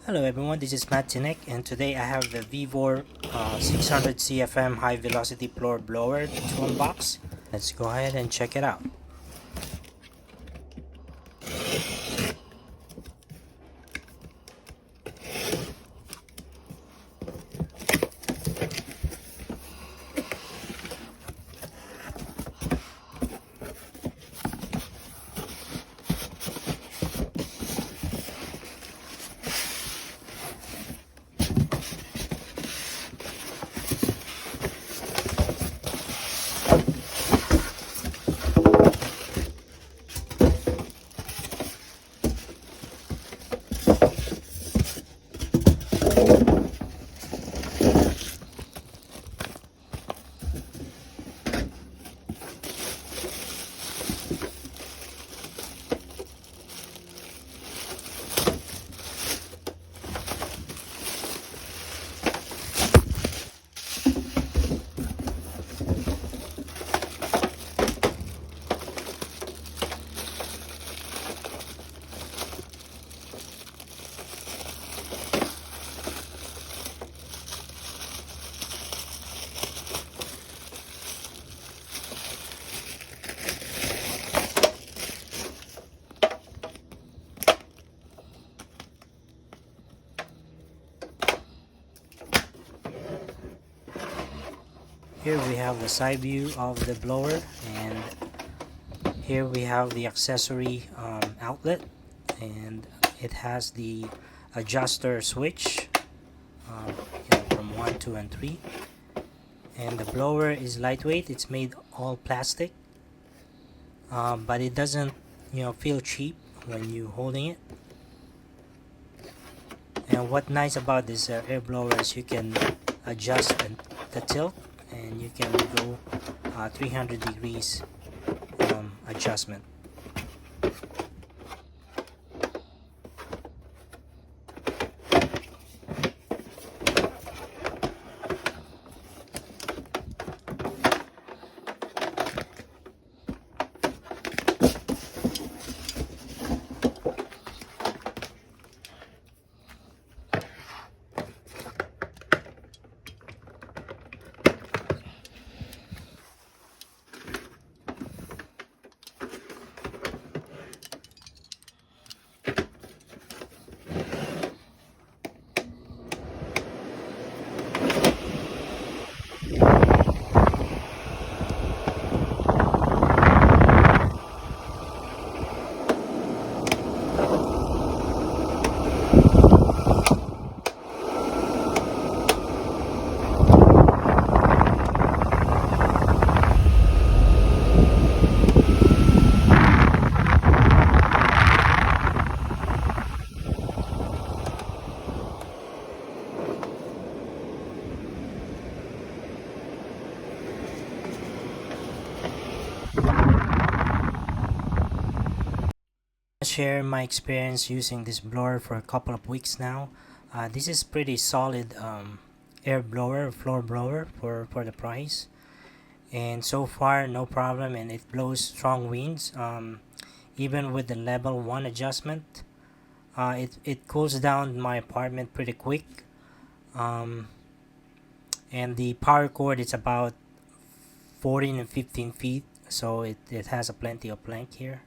Hello everyone, this is Matt Tinek, and today I have the Vevor 600 CFM high velocity floor blower to unbox. Let's go ahead and check it out. Here we have the side view of the blower, and here we have the accessory outlet, and it has the adjuster switch from 1, 2, and 3. And the blower is lightweight, it's made all plastic, but it doesn't feel cheap when you holding it. And what nice about this air blower is you can adjust the tilt, and you can go 300 degrees adjustment. Share my experience using this blower for a couple of weeks now. This is pretty solid air blower, floor blower for the price, and so far no problem, and it blows strong winds even with the level 1 adjustment. It cools down my apartment pretty quick, um, and the power cord is about 14 and 15 feet, so it has a plenty of length here.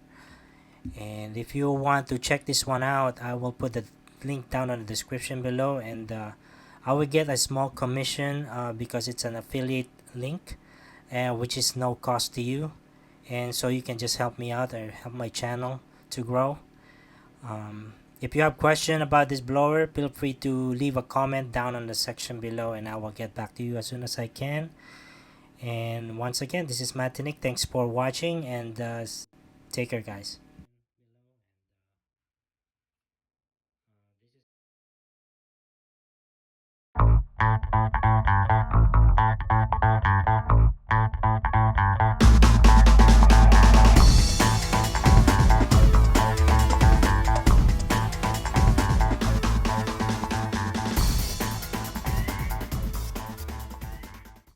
And if you want to check this one out, I will put the link down in the description below, and I will get a small commission because it's an affiliate link, which is no cost to you, and so you can just help me out or help my channel to grow. If you have question about this blower, feel free to leave a comment down on the section below, and I will get back to you as soon as I can. And once again, this is Matinik. Thanks for watching, and take care, guys.